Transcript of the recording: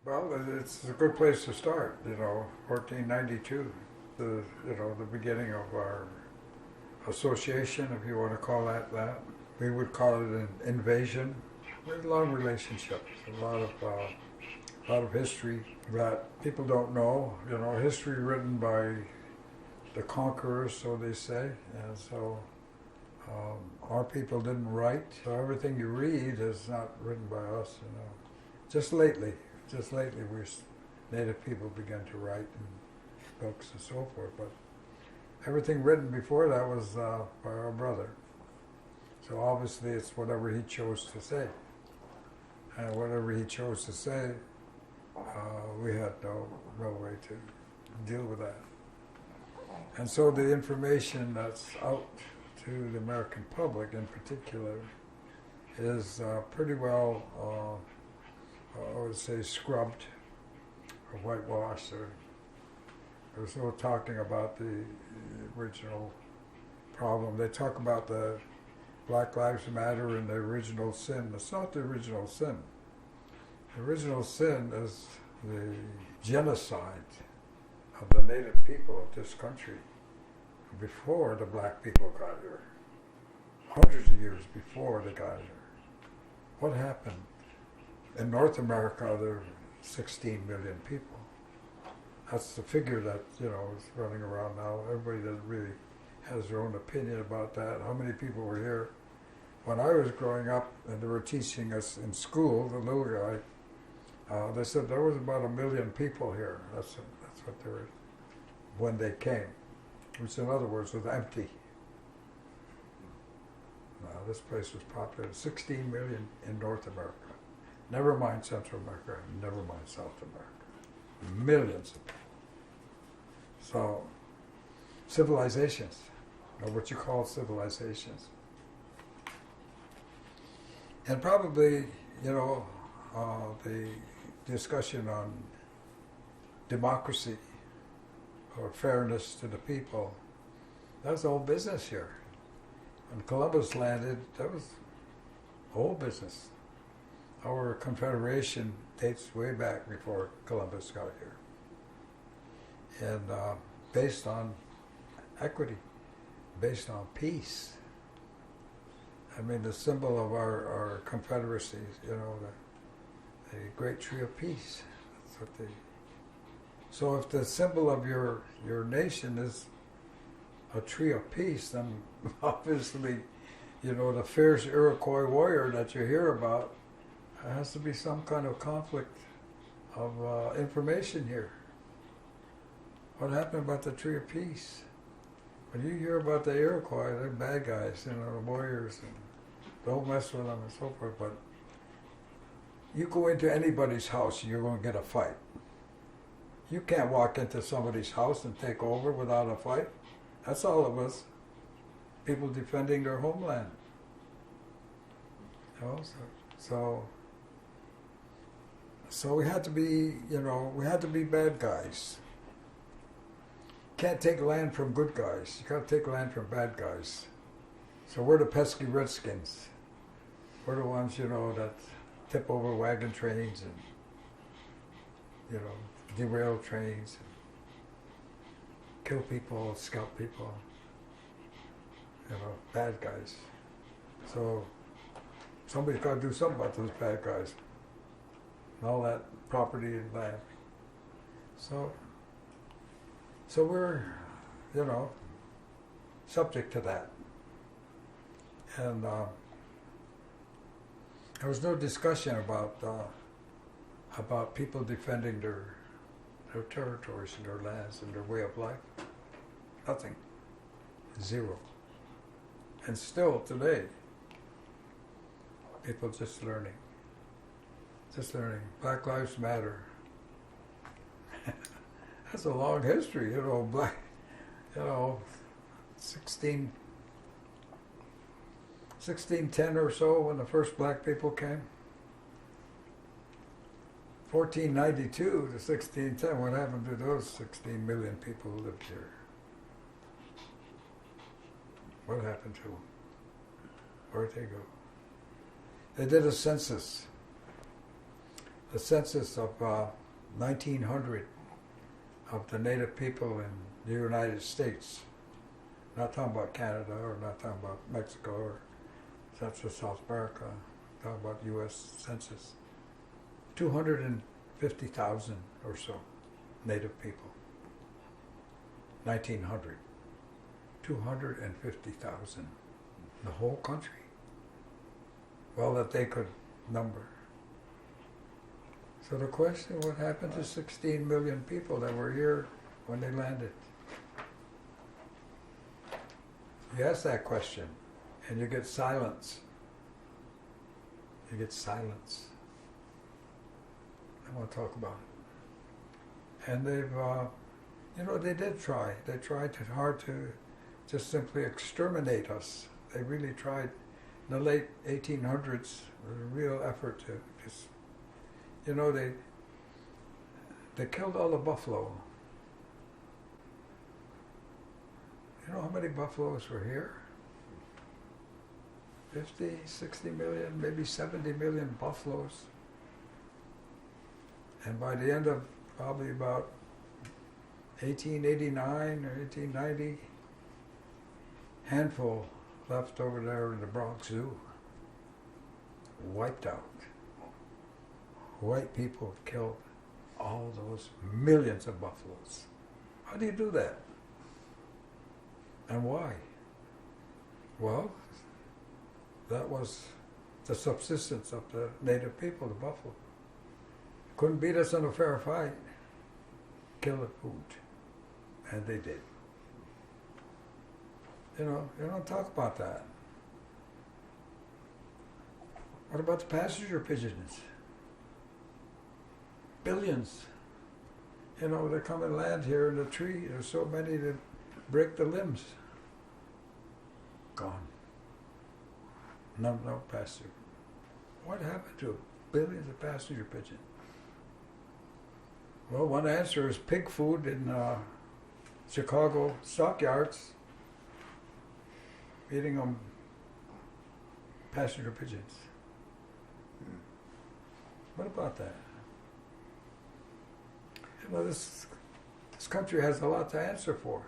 Well, it's a good place to start. 1492, the beginning of our association, if you want to call that that. We would call it an invasion. We had a long relationships, a lot of history that people don't know. History written by the conquerors, so they say, and so our people didn't write. So everything you read is not written by us. Just lately, we native people began to write in books and so forth. But everything written before that was by our brother. So obviously, it's whatever he chose to say, and whatever he chose to say, we had no way to deal with that. And so the information that's out to the American public in particular is pretty well, I would say, scrubbed or whitewashed. There's no talking about the original problem. They talk about the Black Lives Matter and the original sin. It's not the original sin. The original sin is the genocide of the native people of this country before the black people got here. Hundreds of years before they got here. What happened? In North America, there are 16 million people. That's the figure that, is running around now. Everybody doesn't really has their own opinion about that. How many people were here? When I was growing up and they were teaching us in school, the little guy, they said there was about 1 million people here. That's what they were when they came, which in other words was empty. This place was popular. 16 million in North America. Never mind Central America, never mind South America. Millions of people. So, civilizations, what you call civilizations. And probably, the discussion on democracy or fairness to the people, that's all business here. When Columbus landed, that was whole business. Our confederation dates way back before Columbus got here. And based on equity, based on peace. I mean, the symbol of our confederacy, the great tree of peace. That's what they. So if the symbol of your nation is a tree of peace, then obviously, the fierce Iroquois warrior that you hear about, there has to be some kind of conflict of information here. What happened about the tree of peace? When you hear about the Iroquois, they're bad guys, the warriors, and don't mess with them and so forth. But you go into anybody's house, you're going to get a fight. You can't walk into somebody's house and take over without a fight. That's all it was. People defending their homeland. So we had to be, bad guys. Can't take land from good guys. You got to take land from bad guys. So we're the pesky redskins. We're the ones, that tip over wagon trains and, derail trains, and kill people, scalp people. Bad guys. So somebody's got to do something about those bad guys and all that property and land. So we're, subject to that. And there was no discussion about people defending their territories and their lands and their way of life. Nothing. Zero. And still today, people just learning. Black Lives Matter. That's a long history, 1610 or so when the first black people came. 1492 to 1610, what happened to those 16 million people who lived here? What happened to them? Where'd they go? They did a census. the census of 1900 of the native people in the United States. Not talking about Canada or not talking about Mexico or Central South America. Talking about U.S. Census. 250,000 or so native people. 1900. 250,000. The whole country. Well, that they could number. So the question, what happened to 16 million people that were here when they landed? You ask that question, and you get silence. You get silence. I want to talk about it. And they've, they did try. They tried hard to just simply exterminate us. They really tried. In the late 1800s, there was a real effort to just, they killed all the buffalo. You know how many buffaloes were here? 50, 60 million, maybe 70 million buffaloes. And by the end of probably about 1889 or 1890, handful left over there in the Bronx Zoo. Wiped out. White people killed all those millions of buffaloes. How do you do that? And why? Well, that was the subsistence of the native people, the buffalo. Couldn't beat us in a fair fight. Kill the food. And they did. You don't talk about that. What about the passenger pigeons? Billions. They come and land here in the tree. There's so many that break the limbs. Gone. No passenger. What happened to billions of passenger pigeons? Well, one answer is pig food in Chicago stockyards, eating them passenger pigeons. What about that? This country has a lot to answer for.